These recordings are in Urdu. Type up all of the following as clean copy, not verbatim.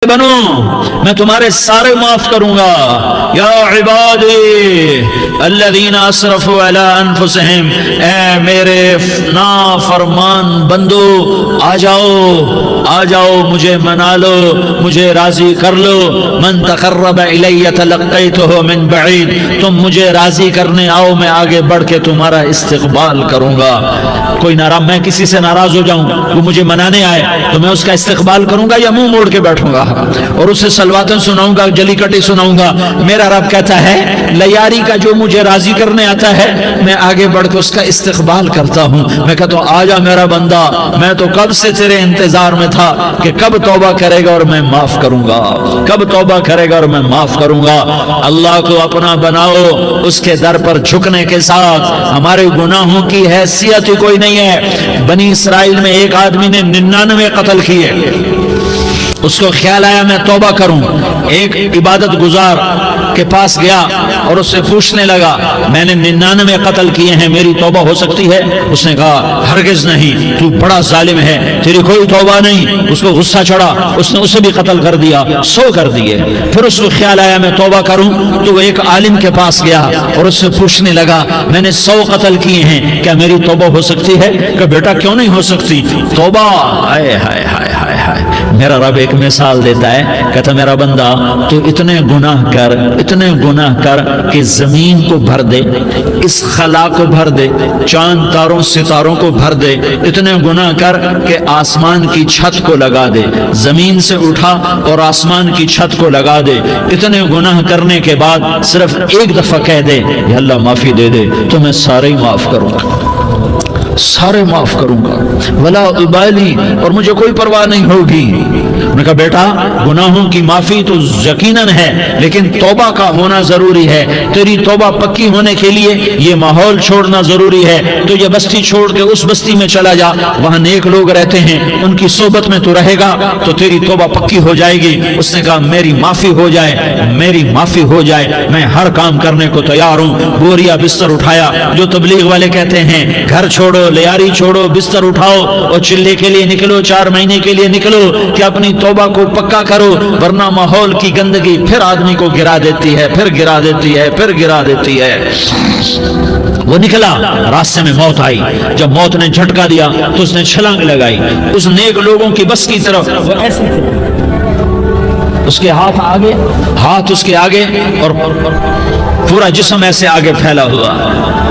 بنو میں تمہارے سارے معاف کروں گا. یا عبادی الذین اسرفوا علی انفسہم، اے میرے نافرمان بندو آ جاؤ مجھے منا لو، مجھے راضی کر لو. من تقرب الی تلقیتہ من بعید، تم مجھے راضی کرنے آؤ، میں آگے بڑھ کے تمہارا استقبال کروں گا. کوئی ناراض، میں کسی سے ناراض ہو جاؤں، وہ مجھے منانے آئے تو میں اس کا استقبال کروں گا یا منہ موڑ کے بیٹھوں گا اور اسے سلواتیں سناؤں گا، جلی کٹی سناؤں گا؟ میرا رب کہتا ہے لیاری کا جو مجھے راضی کرنے آتا ہے میں آگے بڑھ کے اس کا استقبال کرتا ہوں. میں کہتا ہوں آجا میرا بندہ، میں تو کب سے تیرے انتظار میں تھا کہ کب توبہ کرے گا اور میں معاف کروں گا، کب توبہ کرے گا اور میں معاف کروں گا. اللہ کو اپنا بناؤ، اس کے در پر جھکنے کے ساتھ. ہمارے گناہوں کی حیثیت ہی کوئی نہیں ہے. بنی اسرائیل میں ایک آدمی نے 99 قتل کیے، اس کو خیال آیا میں توبہ کروں. ایک عبادت گزار کے پاس گیا اور اس سے پوچھنے لگا میں نے 99 قتل کیے ہیں، میری توبہ ہو سکتی ہے؟ اس نے کہا ہرگز نہیں، تو بڑا ظالم ہے، تیری کوئی توبہ نہیں. اس کو غصہ چڑھا، اس نے اسے بھی قتل کر دیا، 100 کر دیے. پھر اس کو خیال آیا میں توبہ کروں تو وہ ایک عالم کے پاس گیا اور اس سے پوچھنے لگا میں نے 100 قتل کیے ہیں، کیا میری توبہ ہو سکتی ہے؟ کہ بیٹا کیوں نہیں ہو سکتی توبہ؟ ہائے ہائے ہائے ہائے ہائے. میرا رب ایک مثال دیتا ہے، کہتا میرا بندہ تو اتنے گناہ کر کہ زمین کو بھر دے، اس خلا کو بھر دے، چاند تاروں ستاروں کو بھر دے. اتنے گناہ کر کہ آسمان کی چھت کو لگا دے، زمین سے اٹھا اور آسمان کی چھت کو لگا دے. اتنے گناہ کرنے کے بعد صرف ایک دفعہ کہہ دے یا اللہ معافی دے دے تو میں سارے ہی معاف کروں گا، سارے معاف کروں گا، ولا ابالی، اور مجھے کوئی پرواہ نہیں ہوگی. میں نے کہا بیٹا گناہوں کی معافی تو یقیناً ہے لیکن توبہ کا ہونا ضروری ہے. تیری توبہ پکی ہونے کے لیے یہ ماحول چھوڑنا ضروری ہے. تو یہ بستی چھوڑ کے اس بستی میں چلا جا، وہاں نیک لوگ رہتے ہیں، ان کی صحبت میں تو رہے گا تو تیری توبہ پکی ہو جائے گی. اس نے کہا میری معافی ہو جائے، میری معافی ہو جائے، میں ہر کام کرنے کو تیار ہوں. بوریا بستر اٹھایا، جو تبلیغ والے کہتے ہیں گھر چھوڑو، لیاری چھوڑو، بستر اٹھاؤ اور چلے کے لیے نکلو، 4 مہینے کے لیے نکلو کہ اپنی توبہ کو پکا کرو، ورنہ ماحول کی گندگی پھر آدمی کو گرا دیتی ہے، پھر گرا دیتی ہے، پھر گرا دیتی ہے. وہ نکلا، راستے میں موت آئی. جب موت نے جھٹکا دیا تو اس نے چھلانگ لگائی اس نیک لوگوں کی بس کی طرف. اس کے ہاتھ اس کے آگے اور پورا جسم ایسے آگے پھیلا ہوا.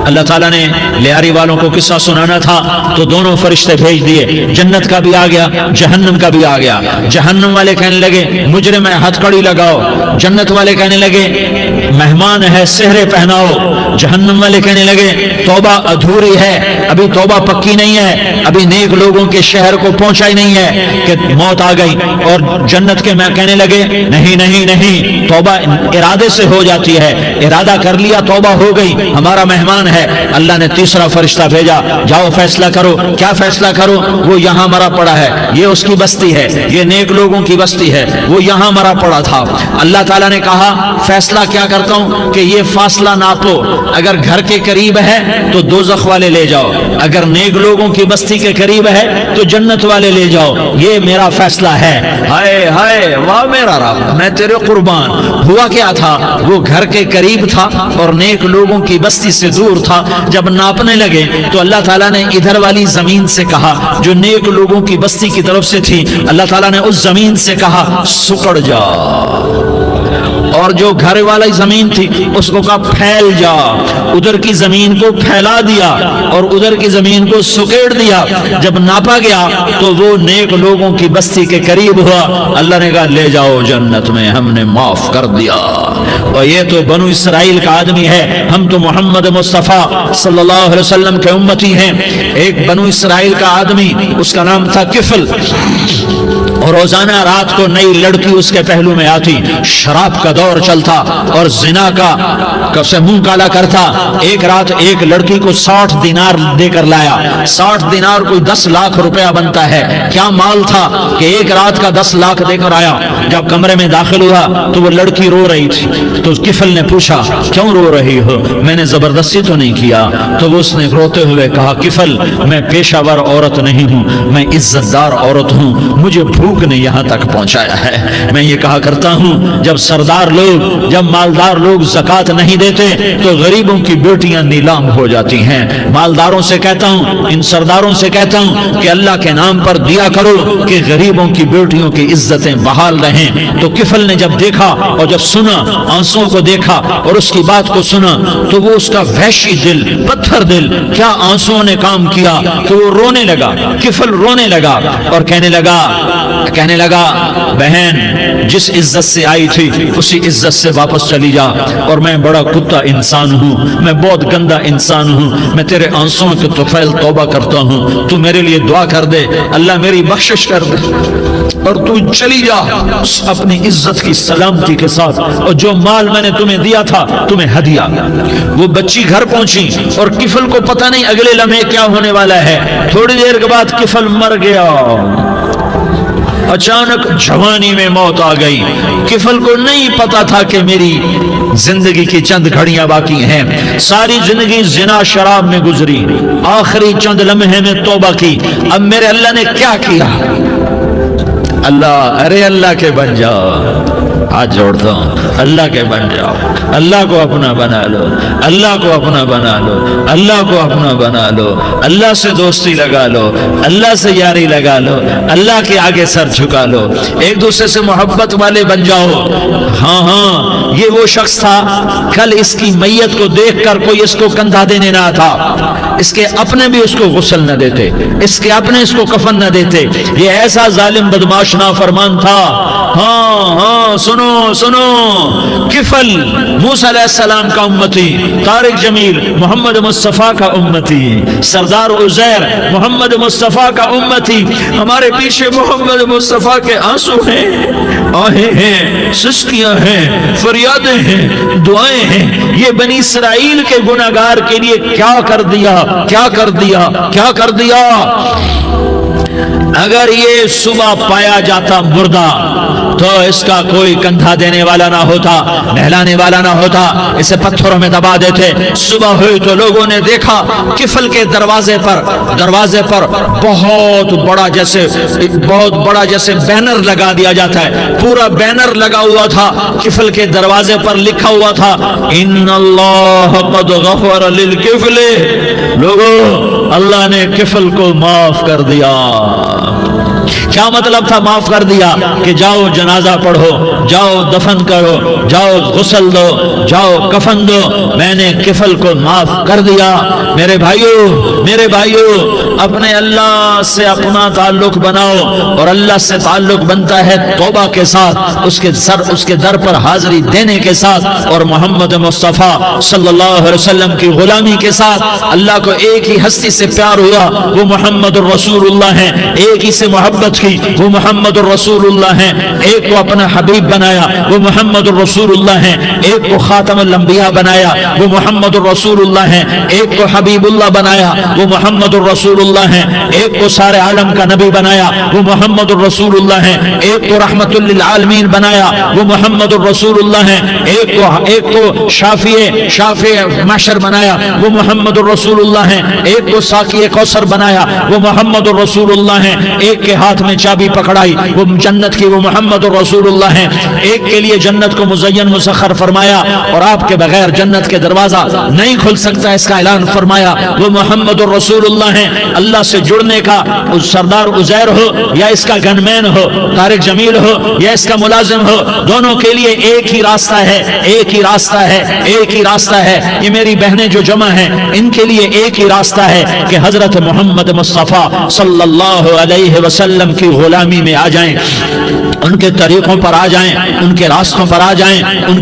اللہ تعالیٰ نے لیاری والوں کو قصہ سنانا تھا تو دونوں فرشتے بھیج دیے، جنت کا بھی آ گیا، جہنم کا بھی آ گیا. جہنم والے کہنے لگے مجرم ہے ہتھکڑی لگاؤ، جنت والے کہنے لگے مہمان ہے سہرے پہناؤ. جہنم والے کہنے لگے توبہ ادھوری ہے، ابھی توبہ پکی نہیں ہے، ابھی نیک لوگوں کے شہر کو پہنچا ہی نہیں ہے کہ موت آ گئی. اور جنت کے میں کہنے لگے نہیں نہیں نہیں، توبہ ارادے سے ہو جاتی ہے، ارادہ کر لیا توبہ ہو گئی، ہمارا مہمان ہے. اللہ نے تیسرا فرشتہ بھیجا، جاؤ فیصلہ کرو. کیا فیصلہ کرو؟ وہ یہاں مرا پڑا ہے، یہ اس کی بستی ہے، یہ نیک لوگوں کی بستی ہے، وہ یہاں مرا پڑا تھا. اللہ تعالیٰ نے کہا فیصلہ کیا کرتا ہوں کہ یہ فاصلہ ناپو، اگر گھر کے قریب ہے تو دوزخ والے لے جاؤ، اگر نیک لوگوں کی بستی کے قریب ہے تو جنت والے لے جاؤ. یہ میرا فیصلہ ہے. ہائے ہائے واہ میرا رب، میں تیرے قربان. ہوا کیا تھا؟ وہ گھر کے قریب تھا اور نیک لوگوں کی بستی سے دور تھا. جب ناپنے لگے تو اللہ تعالیٰ نے ادھر والی زمین سے کہا جو نیک لوگوں کی بستی کی طرف سے تھی، اللہ تعالیٰ نے اس زمین سے کہا سکڑ جا، اور جو گھر والی زمین تھی اس کو کہا پھیل جا. ادھر کی زمین کو پھیلا دیا اور ادھر کی زمین کو سکیڑ دیا. جب ناپا گیا تو وہ نیک لوگوں کی بستی کے قریب ہوا. اللہ نے کہا لے جاؤ جنت میں، ہم نے معاف کر دیا. اور یہ تو بنو اسرائیل کا آدمی ہے، ہم تو محمد مصطفیٰ صلی اللہ علیہ وسلم کے امتی ہیں. ایک بنو اسرائیل کا آدمی، اس کا نام تھا کفل، اور روزانہ رات کو نئی لڑکی اس کے پہلو میں آتی. شراب کا دور چلتا اور زنا کا سے منہ کالا کرتا. ایک رات ایک لڑکی کو 60 دینار دے کر لایا. 60 دینار کوئی 10 لاکھ روپیہ بنتا ہے. کیا مال تھا کہ ایک رات کا 10 لاکھ دے کر آیا. جب کمرے میں داخل ہوا تو وہ لڑکی رو رہی تھی. تو کفل نے پوچھا کیوں رو رہی ہو؟ میں نے زبردستی تو نہیں کیا. تو اس نے روتے ہوئے کہا کفل میں پیشہ ور عورت نہیں ہوں، میں عزت دار عورت ہوں، مجھے بھول بھوک نے یہاں تک پہنچایا ہے۔ میں یہ کہا کرتا ہوں جب سردار لوگ، جب مالدار لوگ زکوٰۃ نہیں دیتے تو غریبوں کی بیٹیاں نیلام ہو جاتی ہیں۔ مالداروں سے کہتا ہوں، ان سرداروں سے کہتا ہوں کہ اللہ کے نام پر دیا کرو کہ غریبوں کی بیٹیوں کی عزتیں بحال رہیں۔ تو کفل نے جب دیکھا اور جب سنا، آنسوں کو دیکھا اور اس کی بات کو سنا، تو وہ اس کا وحشی دل، پتھر دل، کیا آنسوں نے کام کیا کہ وہ رونے لگا۔ کفل رونے لگا اور کہنے لگا بہن جس عزت سے آئی تھی اسی عزت سے واپس چلی جا، اور میں بڑا کتا انسان ہوں، میں بہت گندا انسان ہوں، میں تیرے آنسوں کے طفیل توبہ کرتا ہوں، تو میرے لیے دعا کر دے، اللہ میری بخشش کر دے، اور تو چلی جا اپنی عزت کی سلامتی کے ساتھ، اور جو مال میں نے تمہیں دیا تھا تمہیں ہدیہ۔ وہ بچی گھر پہنچی اور کفل کو پتہ نہیں اگلے لمحے کیا ہونے والا ہے۔ تھوڑی دیر کے بعد کفل مر گیا، اچانک جوانی میں موت آ گئی۔ کفل کو نہیں پتا تھا کہ میری زندگی کی چند گھڑیاں باقی ہیں، ساری زندگی زنا شراب میں گزری، آخری چند لمحے میں توبہ کی، اب میرے اللہ نے کیا کیا؟ اللہ کے بن جاؤ، ہاتھ جوڑتا ہوں، اللہ کے بن جاؤ، اللہ کو اپنا بنا لو، اللہ کو اپنا بنا لو، اللہ کو اپنا بنا لو، اللہ سے دوستی لگا لو، اللہ سے یاری لگا لو، اللہ کے آگے سر جھکا لو، ایک دوسرے سے محبت والے بن جاؤ۔ ہاں یہ وہ شخص تھا، کل اس کی میت کو دیکھ کر کوئی اس کو کندھا دینے نہ تھا، اس کے اپنے بھی اس کو غسل نہ دیتے، اس کے اپنے اس کو کفن نہ دیتے، یہ ایسا ظالم بدماش نافرمان تھا۔ ہاں سنو، کفل موسیٰ علیہ السلام کا امتی، طارق جمیل محمد مصطفیٰ کا امتی، سردار عزیر محمد مصطفیٰ کا امتی، ہمارے پیچھے محمد مصطفیٰ کے آنسو ہیں، آہیں ہیں، سسکیاں ہیں، فریادیں ہیں، دعائیں ہیں۔ یہ بنی اسرائیل کے گناہگار کے لیے کیا کر دیا۔ اگر یہ صبح پایا جاتا مردہ تو اس کا کوئی کندھا دینے والا نہ ہوتا، نہلانے والا نہ ہوتا، اسے پتھروں میں دبا دیتے۔ صبح ہوئی تو لوگوں نے دیکھا کفل کے دروازے پر بہت بڑا جیسے بینر لگا دیا جاتا ہے، پورا بینر لگا ہوا تھا، کفل کے دروازے پر لکھا ہوا تھا ان اللہ قد غفر للکفل، لوگوں اللہ نے کفل کو معاف کر دیا۔ کیا مطلب تھا معاف کر دیا؟ کہ جاؤ جنازہ پڑھو، جاؤ دفن کرو، جاؤ غسل دو، جاؤ کفن دو، میں نے کفل کو معاف کر دیا۔ میرے بھائیو اپنے اللہ سے اپنا تعلق بناؤ، اور اللہ سے تعلق بنتا ہے توبہ کے ساتھ، اس کے در پر حاضری دینے کے ساتھ، اور محمد مصطفیٰ صلی اللہ علیہ وسلم کی غلامی کے ساتھ۔ اللہ کو ایک ہی ہستی سے پیار ہوا، وہ محمد الرسول اللہ ہے، ایک ہی سے محبت کی، وہ محمد الرسول اللہ ہے، ایک کو اپنا حبیب بنایا، وہ محمد الرسول اللہ ہے، ایک کو خاتم الانبیاء بنایا، وہ محمد الرسول اللہ ہے، ایک کو حبیب اللہ بنایا، وہ محمد الرسول اللہ ہے، ایک کو سارے عالم کا نبی بنایا، وہ محمد الرسول اللہ ہے، ایک کو رحمت للعالمین بنایا، وہ محمد الرسول اللہ ہے، ایک کو شافع محشر بنایا، وہ محمد الرسول اللہ ہے، ایک کو ساقی کوثر بنایا، وہ محمد الرسول اللہ ہے، ایک کے ہاتھ میں چابی پکڑائی، وہ جنت کی، وہ محمد الرسول اللہ ہے، ایک کے لیے جنت کو مزین مسخر فرمایا، اور آپ کے بغیر جنت کے دروازہ نہیں کھل سکتا اس کا اعلان فرمایا، وہ محمد الرسول اللہ ہے۔ اللہ سے جڑنے کا سردار عزیر ہو یا اس کا گنمین ہو، طارق جمیل ہو یا اس کا ملازم ہو، دونوں کے لیے ایک ہی راستہ ہے۔ یہ میری بہنیں جو جمع ہیں ان کے لیے ایک ہی راستہ ہے کہ حضرت محمد مصطفیٰ صلی اللہ علیہ وسلم کی غلامی میں آ جائیں، ان کے طریقوں پر آ جائیں، ان کے راستوں پر آ جائیں، ان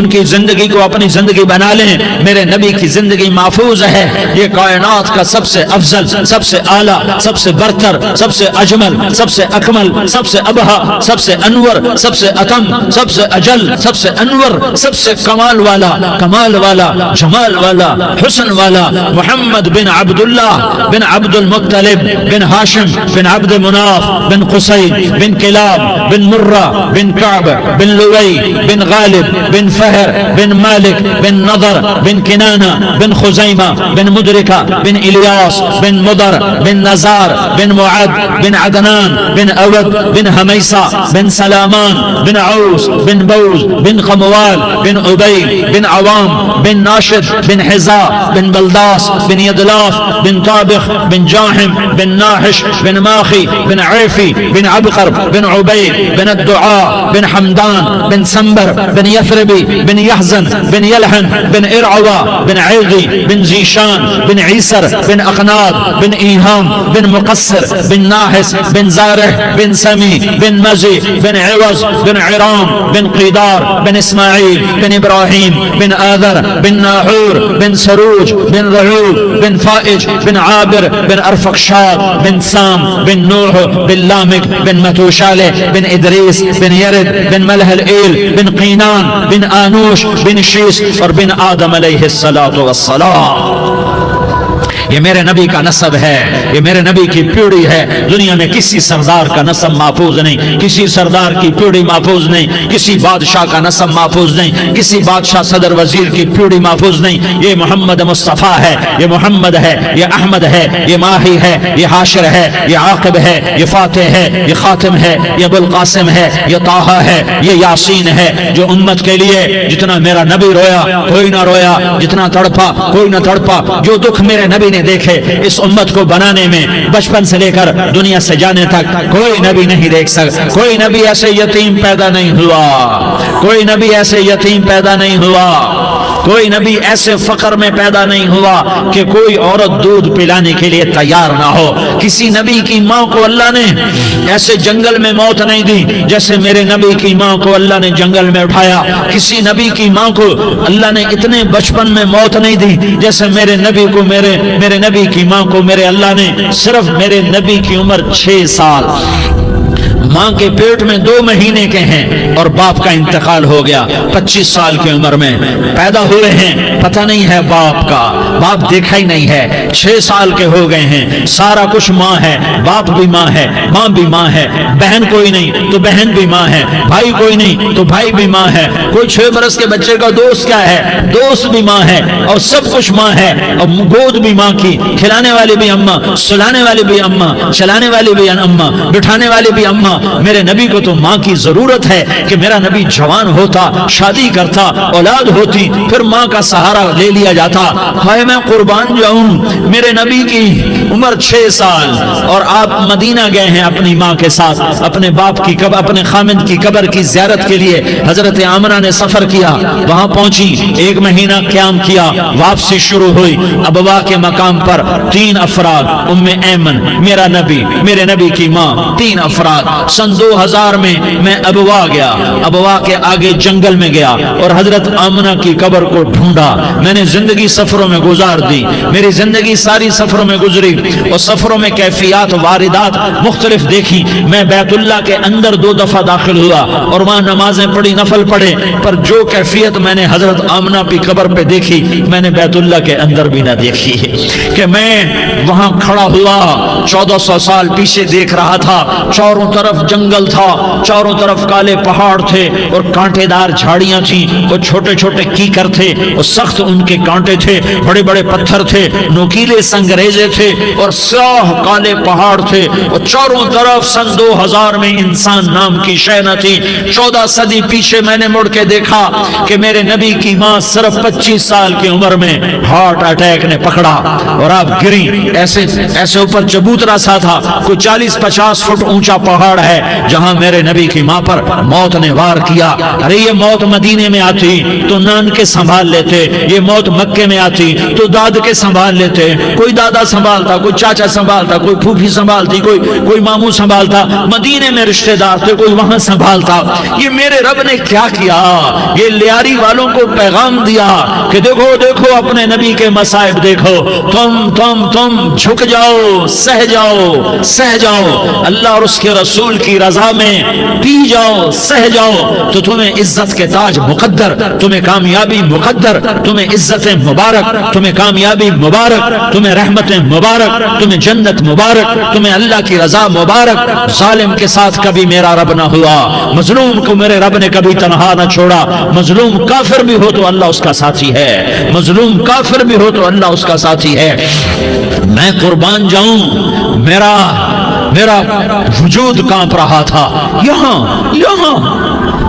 کی زندگی کو اپنی زندگی بنا لیں۔ میرے نبی کی زندگی محفوظ ہے، یہ کائنات کا سب سے افضل، سب سے اعلیٰ، سب سے برتر، سب سے اجمل، سب سے اکمل، سب سے ابہا، سب سے انور، سب سے اتم، سب سے اجل، سب سے انور، سب سے کمال والا، جمال والا، حسن والا، محمد بن عبداللہ بن عبد المطلب بن ہاشم بن عبد مناف بن قصي بن كلاب بن مرة بن كعب بن لؤي بن غالب بن فهر بن مالك بن نضر بن كنانة بن خزيمة بن مدركة بن إلياس بن مضر بن نزار بن معد بن عدنان بن أود بن هميسة بن سلامان بن عوس بن بوز بن خموال بن أبي بن عوام بن ناشد بن حزاء بن بلداس بن يدلاف بن طابخ بن جاحم بن ناحش بن ماخي بن عيفي بن عبقر بن عبيد بن الدعاء بن حمدان بن سنبر بن يثربي بن يحزن بن يلحن بن إرعوى بن عيغي بن زيشان بن عيسر بن أقناط بن إيهام بن مقصر بن ناحس بن زارح بن سمي بن مزي بن عوز بن عرام بن قيدار بن إسماعيل بن إبراهيم بن آذر بن ناحور بن سروج بن رعوب بن فائج بن عابر بن أرفقشاد بن سام بن نوح بن لامك بن متوشالة بن إدريس بن يرد بن ملح الإيل بن قينان بن آنوش بن شيس اور بن آدم علیہ الصلاۃ والسلام. یہ میرے نبی کا نسب ہے، یہ میرے نبی کی پیڑھی ہے. دنیا میں کسی سردار کا نسب محفوظ نہیں، کسی سردار کی پیڑھی محفوظ نہیں، کسی بادشاہ کا نسب محفوظ نہیں، کسی بادشاہ صدر وزیر کی پیڑھی محفوظ نہیں. یہ محمد مصطفیٰ ہے، یہ محمد ہے، یہ احمد ہے، یہ ماہی ہے، یہ حاشر ہے، یہ عاقب ہے، یہ فاتح ہے، یہ خاتم ہے، یہ ابو القاسم ہے، یہ طٰہٰ ہے، یہ یاسین ہے. جو امت کے لیے جتنا میرا نبی رویا کوئی نہ رویا، جتنا تڑپا کوئی نہ تڑپا، جو دکھ میرے نبی نے دیکھے اس امت کو بنانے میں بچپن سے لے کر دنیا سے جانے تک کوئی نبی نہیں دیکھ سکتا. کوئی نبی ایسے یتیم پیدا نہیں ہوا، کوئی نبی ایسے یتیم پیدا نہیں ہوا، کوئی نبی ایسے فقر میں پیدا نہیں ہوا کہ کوئی عورت دودھ پلانے کے لیے تیار نہ ہو. کسی نبی کی ماں کو اللہ نے ایسے جنگل میں موت نہیں دی جیسے میرے نبی کی ماں کو اللہ نے جنگل میں اٹھایا. کسی نبی کی ماں کو اللہ نے اتنے بچپن میں موت نہیں دی جیسے میرے نبی کو میرے نبی کی ماں کو میرے اللہ نے صرف میرے نبی کی عمر 6 سال ماں کے پیٹ میں 2 مہینے کے ہیں اور باپ کا انتقال ہو گیا. 25 سال کی عمر میں پیدا ہوئے ہیں، پتہ نہیں ہے باپ کا، باپ دیکھا ہی نہیں ہے. 6 سال کے ہو گئے ہیں، سارا کچھ ماں ہے، باپ بھی ماں ہے، ماں بھی ماں ہے. بہن کوئی نہیں تو بہن بھی ماں ہے، بھائی کوئی نہیں تو بھائی بھی ماں ہے. کوئی 6 برس کے بچے کا دوست کیا ہے؟ دوست بھی ماں ہے اور سب کچھ ماں ہے. اور گود بھی ماں کی، کھلانے والی بھی اماں، سلانے والی بھی اماں، چلانے والی بھی اماں، بٹھانے والی بھی اماں. میرے نبی کو تو ماں کی ضرورت ہے کہ میرا نبی جوان ہوتا، شادی کرتا، اولاد ہوتی، پھر ماں کا سہارا لے لیا جاتا. ہائے میں قربان جاؤں، میرے نبی کی عمر 6 سال اور آپ مدینہ گئے ہیں اپنی ماں کے ساتھ، اپنے باپ کی قبر، اپنے خامند کی قبر کی زیارت کے لیے. حضرت آمنہ نے سفر کیا، وہاں پہنچی، 1 مہینہ قیام کیا، واپسی شروع ہوئی. ابوا کے مقام پر 3 افراد، ام ایمن، میرا نبی، میرے نبی کی ماں، 3 افراد. سن 2000 میں ابوا گیا، ابوا کے آگے جنگل میں گیا اور حضرت آمنہ کی قبر کو ڈھونڈا. میں نے زندگی سفروں میں گزار دی، میری زندگی ساری سفروں میں گزری اور سفروں میں کیفیات واردات مختلف دیکھی. میں بیت اللہ کے اندر 2 دفعہ داخل ہوا اور وہاں نمازیں پڑھی، نفل پڑھے، پر جو کیفیت میں نے حضرت آمنہ کی قبر پہ دیکھی میں نے بیت اللہ کے اندر بھی نہ دیکھی. کہ میں وہاں کھڑا ہوا 1400 سال پیچھے دیکھ رہا تھا، چاروں طرف جنگل تھا، چاروں طرف کالے پہاڑ تھے اور کانٹے دار جھاڑیاں تھیں اور چھوٹے چھوٹے کیکر تھے اور سخت ان کے کانٹے تھے، بڑے بڑے پتھر تھے، نوکیلے سنگریزے تھے اور سیاہ کالے پہاڑ تھے اور چاروں طرف. سن 2000 میں انسان نام کی شے نہ تھی. 14 صدی پیچھے میں نے مڑ کے دیکھا کہ میرے نبی کی ماں صرف 25 سال کی عمر میں ہارٹ اٹیک نے پکڑا اور آپ گری. ایسے اوپر چبوترا سا تھا، کوئی 40-50 فٹ اونچا پہاڑ ہے جہاں میرے نبی کی ماں پر موت نے وار کیا. ارے یہ موت مدینے میں آتی تو نان کے سنبھال لیتے، یہ موت مکے میں آتی تو داد کے سنبھال لیتے. کوئی دادا سنبھالتا، کوئی چاچا سنبھالتا، کوئی پھوپھی سنبھالتی، کوئی ماموں سنبھالتا. مدینے میں رشتہ دار تھے، کوئی وہاں سنبھالتا. یہ میرے رب نے کیا کیا؟ یہ لیاری والوں کو پیغام دیا کہ دیکھو دیکھو اپنے نبی کے مصائب دیکھو، تم جھک جاؤ، سہ جاؤ. اللہ اور اس کے رسول رسول کی رضا میں پی جاؤ، سہ جاؤ تو تمہیں عزت کے تاج مقدر، تمہیں کامیابی مقدر، تمہیں عزت مبارک، تمہیں کامیابی مبارک، تمہیں رحمت مبارک، تمہیں جنت مبارک، تمہیں اللہ کی رضا مبارک۔ ظالم کے ساتھ کبھی میرا رب نہ ہوا، مظلوم کو میرے رب نے کبھی تنہا نہ چھوڑا۔ مظلوم کافر بھی ہو تو اللہ اس کا ساتھی ہے، مظلوم کافر بھی ہو تو اللہ اس کا ساتھی ہے۔ میں قربان جاؤں، میرا وجود کانپ رہا تھا۔ یہاں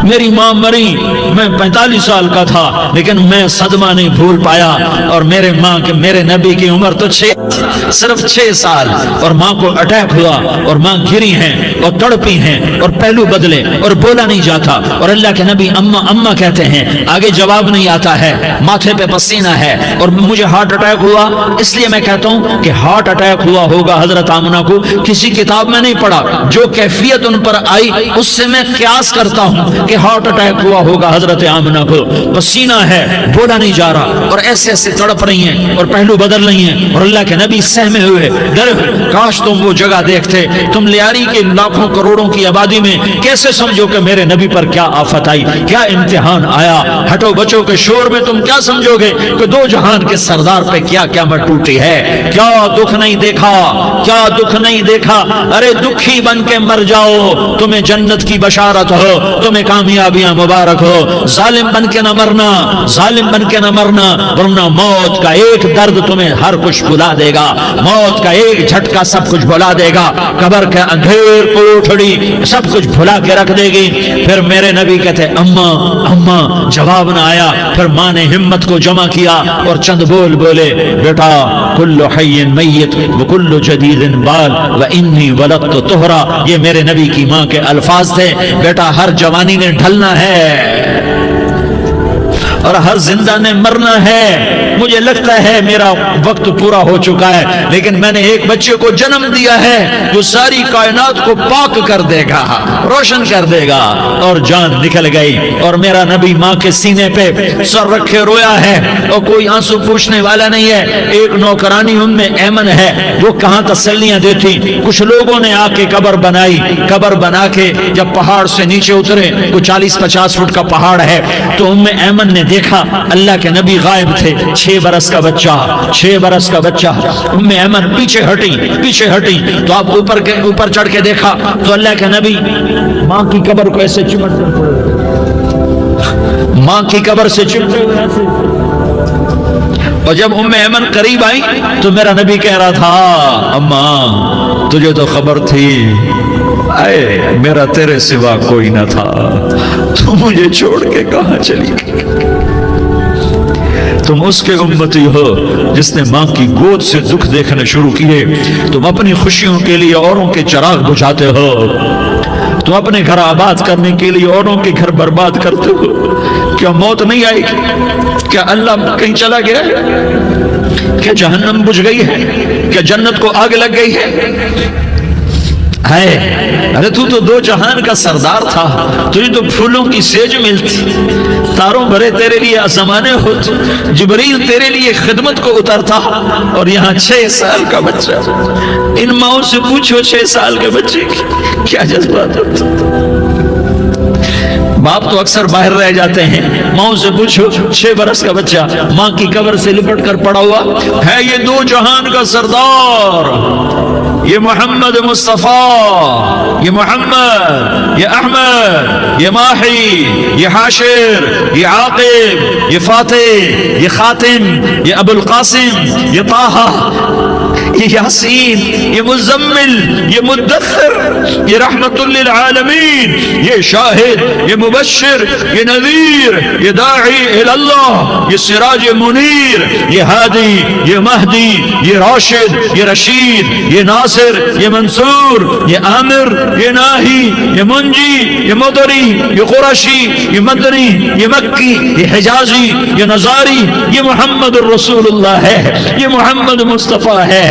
میری ماں مری، میں 45 سال کا تھا، لیکن میں صدمہ نہیں بھول پایا۔ اور میرے نبی کی عمر تو صرف 6 سال، اور ماں کو اٹیک ہوا اور ماں گری ہیں اور تڑپی ہیں اور پہلو بدلے اور بولا نہیں جاتا، اور اللہ کے نبی اماں کہتے ہیں، آگے جواب نہیں آتا ہے، ماتھے پہ پسینہ ہے، اور مجھے ہارٹ اٹیک ہوا۔ اس لیے میں کہتا ہوں کہ ہارٹ اٹیک ہوا ہوگا حضرت آمنہ کو، کسی کتاب میں نہیں پڑھا، جو کیفیت ان پر آئی اس سے میں قیاس کرتا ہوں کہ ہارٹ اٹیک ہوا ہوگا حضرت آمنہ کو۔ پسینہ ہے، بولا نہیں جا رہا، اور ایسے تڑپ رہی ہیں اور پہلو بدل رہی ہیں، اور اللہ کے نبی سہمے ہوئے ڈرے ہوئے۔ کاش تم وہ جگہ دیکھتے، تم لیاری کے لاکھوں کروڑوں کی آبادی میں کیسے سمجھو کہ میرے نبی پر کیا آفت آئی، کیا امتحان آیا۔ ہٹو بچوں کے شور میں تم کیا سمجھو گے کہ دو جہان کے سردار پہ کیا قیامت ٹوٹی ہے۔ کیا دکھ نہیں دیکھا، کیا دکھ نہیں دیکھا۔ ارے دکھی بن کے مر جاؤ، تمہیں جنت کی بشارت ہو، تمہیں کامیابیاں مبارک ہو۔ ظالم بن کے نہ مرنا، ظالم بن کے نہ مرنا، ورنہ موت کا ایک درد تمہیں ہر کچھ بھلا دے گا، موت کا ایک جھٹکا سب کچھ بھلا دے گا، قبر کے اندھیر کوٹھڑی سب کچھ بھلا کے رکھ دے گی۔ پھر میرے نبی کہتے اماں، جواب نہ آیا۔ پھر ماں نے ہمت کو جمع کیا اور چند بول بولے، بیٹا کل حی میت وکل جدید بال وانی ولدت طہرا۔ یہ میرے نبی کی ماں کے الفاظ تھے، بیٹا ہر جوانی نے ڈھلنا ہے اور ہر زندہ نے مرنا ہے۔ مجھے لگتا ہے میرا وقت پورا ہو چکا ہے، لیکن میں نے ایک بچے کو جنم دیا ہے جو ساری کائنات کو پاک کر دے گا، روشن کر دے گا۔ اور جان نکل گئی، اور میرا نبی ماں کے سینے پہ سر رکھے رویا ہے، اور کوئی آنسو پوچھنے والا نہیں ہے۔ ایک نوکرانی ان میں ایمن ہے، وہ کہاں تسلیاں دیتی۔ کچھ لوگوں نے آ کے قبر بنائی، قبر بنا کے جب پہاڑ سے نیچے اترے، وہ 40-50 فٹ کا پہاڑ ہے، تو ام ایمن نے دیکھا اللہ کے نبی غائب تھے، 6 برس کا بچہ۔ ام ایمن پیچھے ہٹی تو آپ اوپر چڑھ کے دیکھا تو اللہ کے نبی ماں کی قبر کو ایسے چمٹتے پڑے، ماں کی قبر سے چمٹے ہوئے ایسے۔ اور جب ام ایمن قریب آئی تو میرا نبی کہہ رہا تھا، اماں تجھے تو خبر تھی، اے میرا تیرے سوا کوئی نہ تھا، تو مجھے چھوڑ کے کہاں چلی گئی۔ تم اس کے امتی ہو جس نے ماں کی گود سے دکھ دیکھنے شروع کیے۔ تم اپنی خوشیوں کے لیے اوروں کے چراغ بجھاتے ہو، تم اپنے گھر آباد کرنے کے لیے اوروں کے گھر برباد کرتے ہو۔ کیا موت نہیں آئے گی؟ کیا اللہ کہیں چلا گیا ہے؟ کیا جہنم بجھ گئی ہے؟ کیا جنت کو آگ لگ گئی ہے؟ ارے تو 2 جہان کا سردار تھا، تجھے تو پھولوں کی سیج ملتی، تاروں بھرے تیرے لیے آسمانے ہوتے، جبریل تیرے لیے خدمت کو اترتا، اور یہاں 6 سال کا بچہ۔ ان ماؤں سے پوچھو 6 سال کے بچے کی کیا جذبات ہوتے۔ باپ تو اکثر باہر رہ جاتے ہیں، ماؤں سے پوچھو 6 برس کا بچہ ماں کی قبر سے لپٹ کر پڑا ہوا ہے۔ یہ 2 جہان کا سردار، یہ محمد مصطفیٰ، یہ محمد، یہ احمد، یہ ماہی، یہ حاشر، یہ عاقب، یہ فاتح، یہ خاتم، یہ ابو القاسم، یہ طہ، یہ یاسین، یہ مزمل، یہ مدثر، یہ رحمت للعالمین، یہ شاہد، یہ مبشر، یہ نذیر، یہ داعی الاللہ، یہ سراج منیر، یہ ہادی، یہ مہدی، یہ راشد، یہ رشید، یہ ناصر، یہ منصور، یہ عامر، یہ ناہی، یہ منجی، یہ مدری، یہ قرشی، یہ مدنی، یہ مکی، یہ حجازی، یہ نظاری، یہ محمد الرسول اللہ ہے، یہ محمد مصطفیٰ ہے۔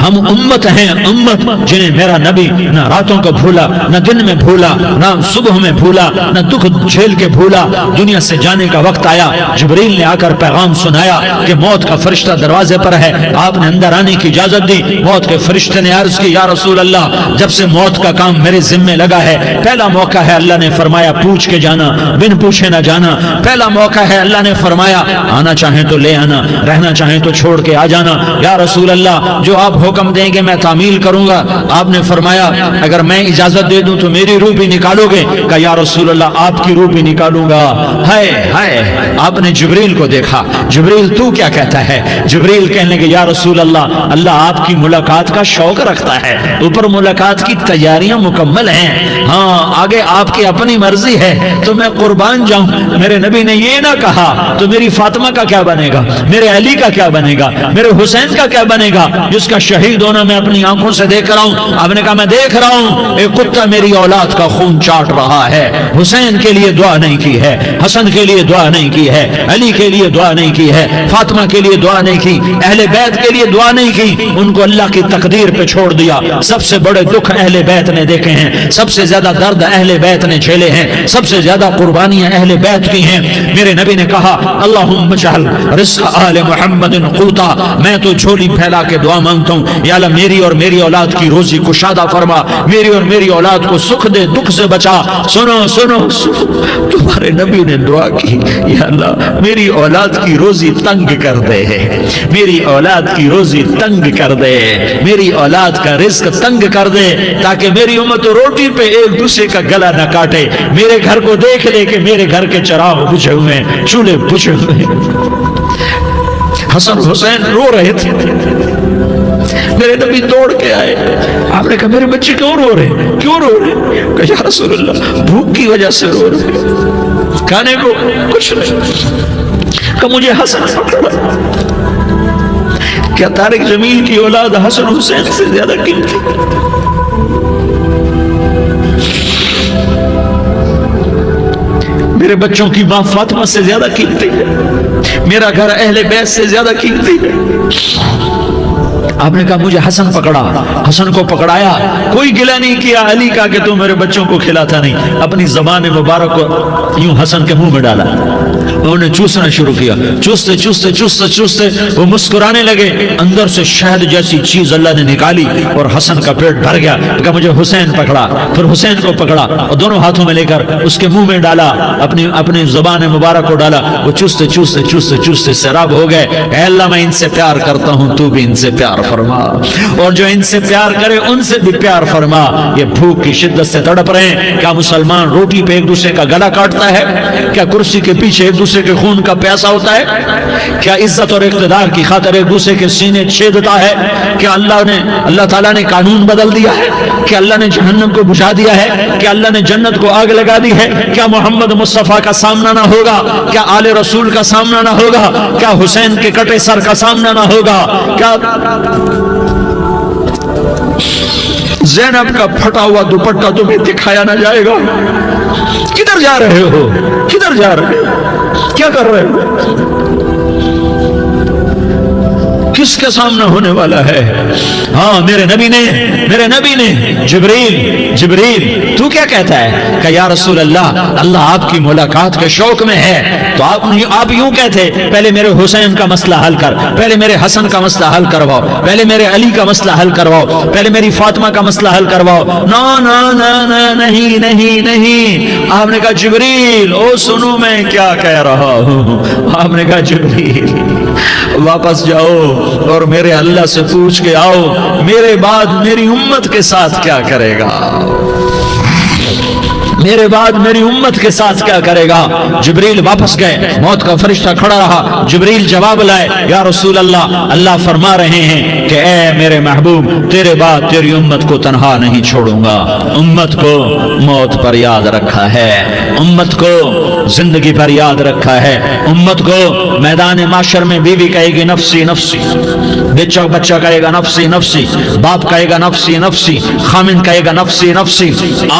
ہم امت ہیں، امت جنہیں میرا نبی نہ راتوں کو بھولا، نہ دن میں بھولا، نہ صبح میں بھولا، نہ دکھ جھیل کے بھولا۔ دنیا سے جانے کا وقت آیا، جبریل نے آ کر پیغام سنایا کہ موت کا فرشتہ دروازے پر ہے، آپ نے اندر آنے کی اجازت دی۔ موت کے فرشتے نے عرض کی، یا رسول اللہ، جب سے موت کا کام میرے ذمے لگا ہے، پہلا موقع ہے، اللہ نے فرمایا پوچھ کے جانا، بن پوچھے نہ جانا۔ پہلا موقع ہے، اللہ نے فرمایا آنا چاہیں تو لے آنا، رہنا چاہیں تو چھوڑ کے آ جانا۔ یا رسول اللہ، جو آپ حکم دیں گے میں تعمیل کروں گا۔ آپ نے فرمایا اگر میں اجازت دے دوں تو میری روح بھی نکالو گے؟ کہا یا رسول اللہ، آپ کی روح بھی نکالوں گا۔ ہائے ہائے، آپ نے جبریل کو دیکھا، جبریل تو کیا کہتا ہے؟ جبریل کہنے لگے یا رسول اللہ، اللہ آپ کی ملاقات کا شوق رکھتا ہے، اوپر ملاقات کی تیاریاں مکمل ہیں، ہاں آگے آپ کی اپنی مرضی ہے تو میں قربان جاؤں۔ میرے نبی نے یہ نہ کہا تو میری فاطمہ کا کیا بنے گا، میرے علی کا کیا بنے گا، میرے حسین کا کیا بنے گا، جس کا شہید ہونا میں اپنی آنکھوں سے دیکھ رہا ہوں۔ آپ نے کہا میں دیکھ رہا ہوں، ایک کتا میری اولاد کا خون چاٹ رہا ہے۔ حسین کے لیے دعا نہیں کی ہے، حسن کے لیے دعا نہیں کی ہے، علی کے لیے دعا نہیں کی ہے، فاطمہ کے لیے دعا نہیں کی، اہل بیت کے لیے دعا نہیں کی، ان کو اللہ کی تقدیر پہ چھوڑ دیا۔ سب سے بڑے دکھ اہل بیت نے دیکھے ہیں، سب سے زیادہ درد اہل بیت نے جھیلے ہیں، سب سے زیادہ قربانیاں اہل بیت کی ہیں۔ میرے نبی نے کہا اللہم اجعل رزق آل محمد قوتا، میں تو جھولی پھیلا کے دعا مانگتا ہوں، یا اللہ میری اور میری اولاد کی روزی کشادہ فرما، میری اور میری اولاد کو سکھ دے، دکھ سے بچا۔ سنو سنو سنو، تمہارے نبی نے دعا کی، یا اللہ میری اولاد کی روزی تنگ کر دے، میری اولاد کی روزی تنگ کر دے، میری اولاد کا رزق تنگ کر دے، تاکہ میری امت روٹی پہ ایک دوسرے کا گلا نہ کاٹے، میرے گھر کو دیکھ لے کہ میرے گھر کے چراغ بجھے ہوئے ہیں، چولہے بجھے ہوئے ہیں۔ حسن حسین رو رہے تھے، میرے نبی دوڑ کے آئے، آپ نے کہا میرے بچے کیوں رو رہے، کیوں رو رہے؟ کہا یا رسول اللہ بھوک کی وجہ سے رو رہے، کھانے کو کچھ نہیں۔ کہ مجھے حسن پکڑا، کیا طارق جمیل کی اولاد حسن حسین سے زیادہ قیمتی؟ میرے بچوں کی ماں فاطمہ سے زیادہ قیمتی ہے، میرا گھر اہل بیت سے زیادہ قیمتی ہے۔ آپ نے کہا مجھے حسن پکڑا، حسن کو پکڑایا، کوئی گلہ نہیں کیا علی کا کہ تو میرے بچوں کو کھلاتا نہیں، اپنی زبان مبارک کو یوں حسن کے منہ میں ڈالا، انہوں نے چوسنا شروع کیا، چوستے چوستے چوستے چوستے وہ مسکرانے لگے، اندر سے شہد جیسی چیز اللہ نے نکالی اور حسن کا پیٹ بھر گیا۔ کہا مجھے حسین پکڑا، پھر حسین کو پکڑا اور دونوں ہاتھوں میں لے کر اس کے منہ میں ڈالا، اپنی زبان مبارک کو ڈالا، وہ چوستے چوستے چوستے چوستے سیراب ہو گئے۔ اے اللہ میں ان سے پیار کرتا ہوں، تو بھی ان سے پیار فرما، اور جو ان سے پیار کرے ان سے بھی پیار فرما۔ یہ بھوک کی شدت سے تڑپ رہے ہیں، کیا مسلمان روٹی پہ ایک دوسرے کا گلا کاٹتا ہے؟ کیا کرسی کے پیچھے ایک دوسرے کے خون کا پیاسا ہوتا ہے؟ کیا عزت اور اقتدار کی خاطر ایک دوسرے کے سینے چھیدتا ہے؟ کیا اللہ تعالیٰ نے قانون بدل دیا ہے؟ کیا اللہ نے جہنم کو بجھا دیا ہے؟ کیا اللہ نے جنت کو آگ لگا دی ہے؟ کیا محمد مصطفیٰ کا سامنا نہ ہوگا؟ کیا آل رسول کا سامنا نہ ہوگا؟ کیا حسین کے کٹے سر کا سامنا نہ ہوگا؟ کیا زینب کا پھٹا ہوا دوپٹہ تمہیں دکھایا نہ جائے گا؟ کدھر جا رہے ہو؟ کدھر جا رہے ہو؟ کیا کر رہے ہو؟ کس کے سامنے ہونے والا ہے؟ ہاں میرے نبی نے جبریل تو کیا کہتا ہے؟ کہ یا رسول اللہ، اللہ آپ کی ملاقات کے شوق میں ہے، تو آپ یوں کہتے پہلے میرے حسین کا مسئلہ حل کر، پہلے میرے حسن کا مسئلہ حل کرواؤ، پہلے میرے علی کا مسئلہ حل کرواؤ، پہلے میری فاطمہ کا مسئلہ حل کرواؤ۔ نہیں۔ آپ نے کہا جبریل او سنو میں کیا کہہ رہا ہوں۔ آپ نے کہا جبریل واپس جاؤ اور میرے اللہ سے پوچھ کے آؤ میرے بعد میری امت کے ساتھ کیا کرے گا، میرے بعد میری امت کے ساتھ کیا کرے گا۔ جبریل واپس گئے، موت کا فرشتہ کھڑا رہا، جبریل جواب لائے، یا رسول اللہ، اللہ فرما رہے ہیں کہ اے میرے محبوب، تیرے بعد تیری امت کو تنہا نہیں چھوڑوں گا۔ امت کو موت پر یاد رکھا ہے، امت کو زندگی پر یاد رکھا ہے، امت کو میدان معاشر میں بیوی کہے گی نفسی نفسی، بچہ کہے گا نفسی نفسی، باپ کہے گا نفسی نفسی، خامن کہے گا نفسی نفسی،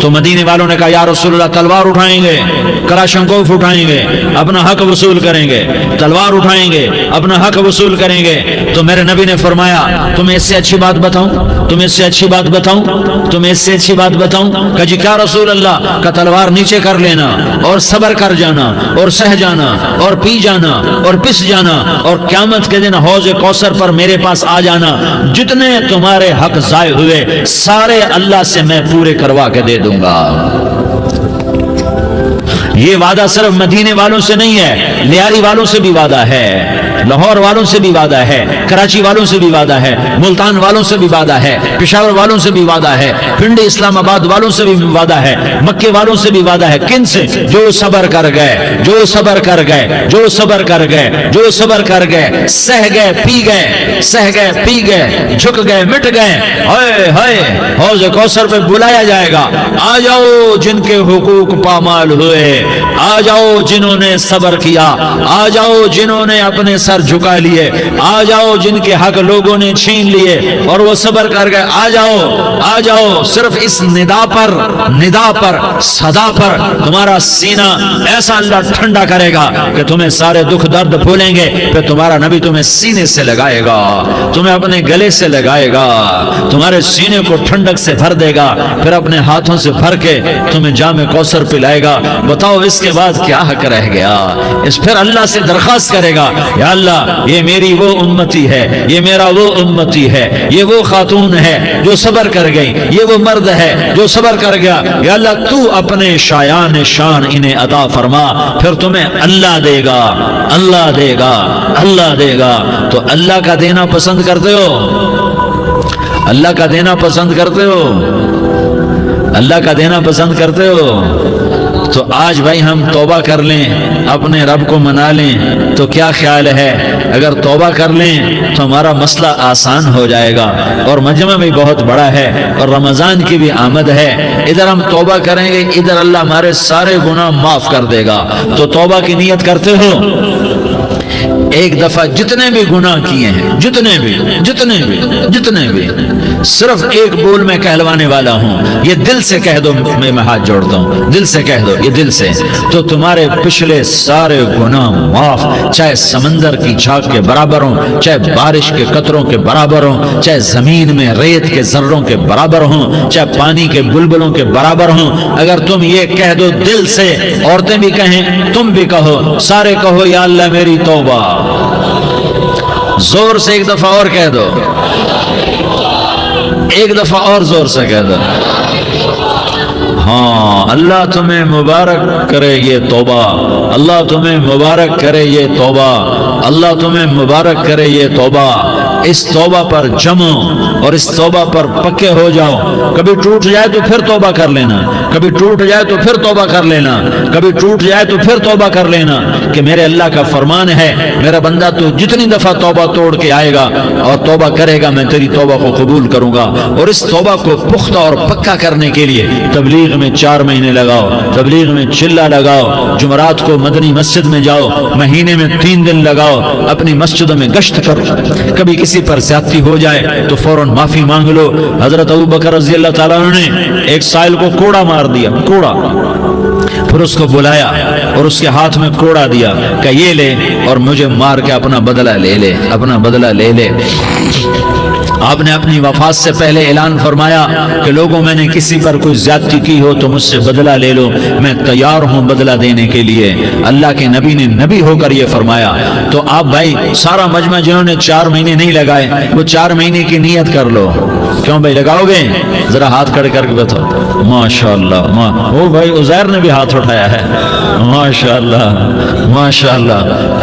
تو مدینے والوں نے کہا یا رسول اللہ تلوار اٹھائیں گے, کراشنکوف اٹھائیں گے, اپنا حق وصول کریں گے, تلوار اٹھائیں گے, اپنا حق وصول کریں گے. تو میرے نبی نے فرمایا تمہیں اس سے اچھی بات بتاؤں, تمہیں اس سے اچھی بات بتاؤں, تمہیں اس سے اچھی بات بتاؤں. کہ جی کیا رسول اللہ؟ کا تلوار نیچے کر لینا اور صبر کر جانا اور سہ جانا اور پی جانا اور پس جانا اور قیامت کے دن حوض کوثر پر میرے پاس آ جانا. جتنے تمہارے حق ضائع ہوئے سارے اللہ سے میں پورے کروا کے دے دوں گا. یہ وعدہ صرف مدینے والوں سے نہیں ہے, لیاری والوں سے بھی وعدہ ہے, لاہور والوں سے بھی وعدہ ہے, کراچی والوں سے بھی وعدہ ہے, ملتان والوں سے بھی وعدہ ہے, پشاور والوں سے بھی وعدہ ہے, پنڈی اسلام آباد والوں سے بھی وعدہ ہے, مکے والوں سے بھی وعدہ ہے. کن سے؟ جو صبر کر گئے, جو صبر کر گئے, جو صبر کر گئے, جو صبر کر گئے, سہ گئے پی گئے, سہ گئے پی گئے, جھک گئے مٹ گئے. ہائے ہائے حوض کوثر پہ بلایا جائے گا, آ جاؤ جن کے حقوق پامال ہوئے, آ جاؤ جنہوں نے صبر کیا, آ جاؤ جنہوں نے اپنے سر جھکا لیے, آ جاؤ جن کے حق لوگوں نے چھین لیے اور وہ صبر کر گئے. آ جاؤ, آ جاؤ. صرف اس ندا پر صدا پر تمہارا سینہ ایسا اللہ ٹھنڈا کرے گا کہ تمہیں سارے دکھ درد بھولیں گے. پھر تمہارا نبی تمہیں سینے سے لگائے گا, تمہیں اپنے گلے سے لگائے گا, تمہارے سینے کو ٹھنڈک سے بھر دے گا, پھر اپنے ہاتھوں سے بھر کے تمہیں جام کوثر پلائے گا. بتاؤ اس کے بعد کیا حق رہ گیا؟ اس پھر اللہ سے درخواست کرے گا یا اللہ یہ میری وہ امتی ہے, یہ میرا وہ امتی ہے, یہ وہ خاتون ہے جو صبر کر گئی, یہ وہ مرد ہے جو صبر کر گیا. یا اللہ تو اپنے شایان شان انہیں عطا فرما. پھر تمہیں اللہ دے گا, اللہ دے گا, اللہ دے گا. تو اللہ کا دینا پسند کرتے ہو؟ اللہ کا دینا پسند کرتے ہو؟ اللہ کا دینا پسند کرتے ہو؟ تو آج بھائی ہم توبہ کر لیں, اپنے رب کو منا لیں. تو کیا خیال ہے اگر توبہ کر لیں تو ہمارا مسئلہ آسان ہو جائے گا, اور مجمع بھی بہت بڑا ہے اور رمضان کی بھی آمد ہے. ادھر ہم توبہ کریں گے, ادھر اللہ ہمارے سارے گناہ معاف کر دے گا. تو توبہ کی نیت کرتے ہو؟ ایک دفعہ جتنے بھی گناہ کیے ہیں, جتنے بھی صرف ایک بول میں کہلوانے والا ہوں, یہ دل سے کہہ دو. میں ہاتھ جوڑتا ہوں, دل سے کہہ دو, یہ دل سے, تو تمہارے پچھلے سارے گناہ معاف. چاہے سمندر کی جھاگ کے برابر ہوں, چاہے بارش کے قطروں کے برابر ہوں, چاہے زمین میں ریت کے ذروں کے برابر ہوں, چاہے پانی کے بلبلوں کے برابر ہوں. اگر تم یہ کہہ دو دل سے, عورتیں بھی کہیں, تم بھی کہو, سارے کہو یا اللہ میری توبہ. زور سے ایک دفعہ اور کہہ دو, ایک دفعہ اور زور سے کہہ دو. ہاں, اللہ تمہیں مبارک کرے یہ توبہ, اللہ تمہیں مبارک کرے یہ توبہ, اللہ تمہیں مبارک کرے یہ توبہ. اس توبہ پر جمو اور اس توبہ پر پکے ہو جاؤ. کبھی ٹوٹ جائے تو پھر توبہ کر لینا, کبھی ٹوٹ جائے تو پھر توبہ کر لینا, کبھی ٹوٹ جائے تو پھر توبہ کر لینا. کہ میرے اللہ کا فرمان ہے, میرا بندہ تو جتنی دفعہ توبہ توڑ کے آئے گا اور توبہ کرے گا میں تیری توبہ کو قبول کروں گا. اور اس توبہ کو پختہ اور پکا کرنے کے لیے تبلیغ میں 4 مہینے لگاؤ, تبلیغ میں چلہ لگاؤ, جمعرات کو مدنی مسجد میں جاؤ, مہینے میں 3 دن لگاؤ, اپنی مسجدوں میں گشت کرو. کبھی کسی پر زیادتی ہو جائے تو فوراً معافی مانگ لو. حضرت ابوبکر رضی اللہ تعالیٰ عنہ نے ایک سائل کو کوڑا مار دیا, کوڑا, پھر اس کو بلایا اور اس کے ہاتھ میں کوڑا دیا کہ یہ لے اور مجھے مار کے اپنا بدلہ لے لے, اپنا بدلہ لے لے. آپ نے اپنی وفات سے پہلے اعلان فرمایا کہ لوگوں میں نے کسی پر کوئی زیادتی کی ہو تو مجھ سے بدلہ لے لو, میں تیار ہوں بدلہ دینے کے لیے. اللہ کے نبی نے نبی ہو کر یہ فرمایا. تو آپ بھائی سارا مجمع جنہوں نے 4 مہینے نہیں لگائے وہ 4 مہینے کی نیت کر لو. کیوں بھائی لگاؤ گے؟ ذرا ہاتھ کھڑے کر کے بتاؤ. ماشاءاللہ, وہ بھائی عزیر نے بھی ہاتھ اٹھایا ہے. ماشاءاللہ ماشاءاللہ,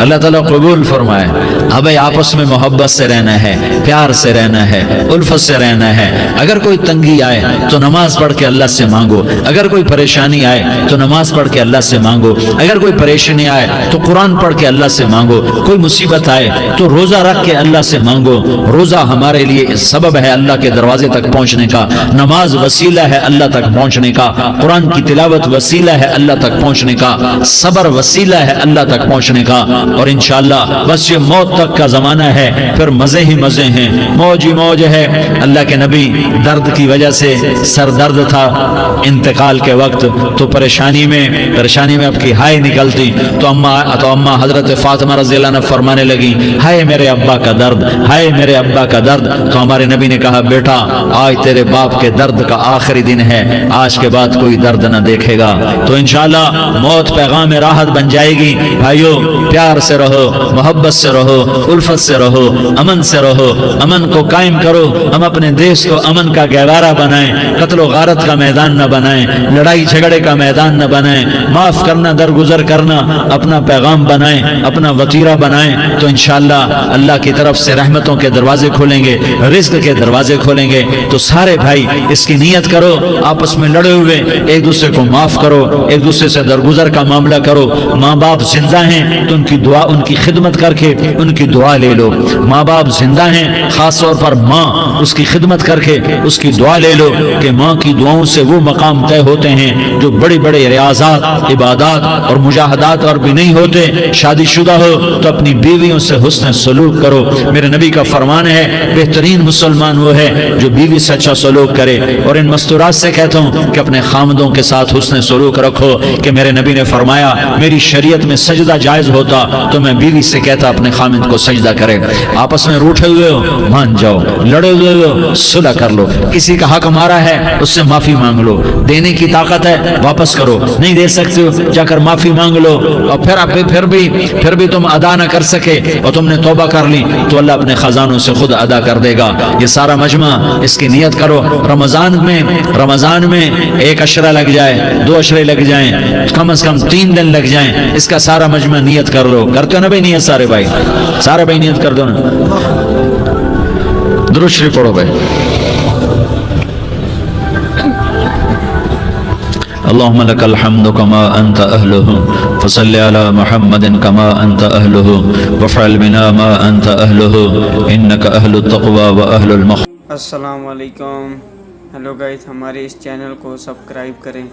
اللہ تعالیٰ قبول فرمائے. اب بھائی آپس میں محبت سے رہنا ہے, پیار سے رہنا ہے, الفت سے رہنا ہے. اگر کوئی تنگی آئے تو نماز پڑھ کے اللہ سے مانگو, اگر کوئی پریشانی آئے تو نماز پڑھ کے اللہ سے مانگو, اگر کوئی پریشانی آئے تو قرآن پڑھ کے اللہ سے مانگو, کوئی مصیبت آئے تو روزہ رکھ کے اللہ سے مانگو. روزہ ہمارے لیے سبب ہے اللہ کے دروازے تک پہنچنے کا, نماز وسیلہ ہے اللہ تک پہنچنے کا, قرآن کی تلاوت وسیلہ ہے اللہ تک پہنچنے کا, صبر وسیلہ ہے اللہ تک پہنچنے کا. اور انشاءاللہ بس یہ موت تک کا زمانہ ہے, پھر مزے ہی مزے ہیں, موج ہی بڑی موج ہے۔ اللہ کے نبی درد کی وجہ سے سر درد تھا انتقال کے وقت، تو پریشانی میں اب کی ہائے نکلتی تو اماں حضرت فاطمہ رضی اللہ عنہ فرمانے لگی ہائے میرے ابا کا درد، ہائے میرے ابا کا درد۔ تو ہمارے نبی نے کہا بیٹا آج تیرے باپ کے درد کا آخری دن ہے، آج کے بعد کوئی درد نہ دیکھے گا۔ تو انشاءاللہ موت پیغام راحت بن جائے گی۔ بھائیو پیار سے رہو، محبت سے رہو، الفت سے رہو، امن سے رہو، امن کو قائم کرو۔ ہم اپنے دیش کو امن کا گہوارہ بنائیں، قتل و غارت کا میدان نہ بنائیں، لڑائی جھگڑے کا میدان نہ بنائیں، معاف کرنا درگزر کرنا اپنا پیغام بنائیں، اپنا وتیرہ بنائیں، تو انشاءاللہ اللہ کی طرف سے رحمتوں کے دروازے کھولیں گے، رزق کے دروازے کھولیں گے۔ تو سارے بھائی اس کی نیت کرو، آپس میں لڑے ہوئے ایک دوسرے کو معاف کرو، ایک دوسرے سے درگزر کا معاملہ کرو۔ ماں باپ زندہ ہیں تو ان کی دعا، ان کی خدمت کر کے ان کی دعا لے لو۔ ماں باپ زندہ ہیں، خاص طور پر ماں، اس کی خدمت کر کے اس کی دعا لے لو کہ ماں کی دعاؤں سے وہ مقام طے ہوتے ہیں جو بڑے بڑے ریاضات، عبادات اور مجاہدات اور بھی نہیں ہوتے۔ شادی شدہ ہو تو اپنی بیویوں سے حسن سلوک کرو۔ میرے نبی کا فرمان ہے بہترین مسلمان وہ ہے جو بیوی سے اچھا سلوک کرے۔ اور ان مستورات سے کہتا ہوں کہ اپنے خامدوں کے ساتھ حسن سلوک رکھو، کہ میرے نبی نے فرمایا میری شریعت میں سجدہ جائز ہوتا تو میں بیوی سے کہتا اپنے خامد کو سجدہ کرے۔ آپس میں روٹھے ہوئے ہو مان جاؤ، لڑے ہوئے ہو صلح کر لو، کسی کا حق مارا ہے اس سے معافی مانگ لو، دینے کی طاقت ہے واپس کرو، نہیں دے سکتے ہو جا کر معافی مانگ لو، اور پھر بھی تم ادا نہ کر سکے اور تم نے توبہ کر لی تو اللہ اپنے خزانوں سے خود ادا کر دے گا۔ یہ سارا مجمع اس کی نیت کرو۔ رمضان میں ایک عشرہ لگ جائے، 2 عشرے لگ جائیں، کم از کم 3 دن لگ جائیں، اس کا سارا مجمع نیت کر لو۔ کرتے ہو نا بھائی نیت؟ سارے بھائی نیت کر دو نا۔ درود شریف پڑھو بھائی۔ اللهم لك الحمد كما أنت أهله فصل على محمد كما أنت أهله وافعل بنا ما أنت أهله إنك أهل التقوى وأهل المغفرة۔ السلام علیکم، ہیلو گائز، ہمارے اس چینل کو سبسکرائب کریں۔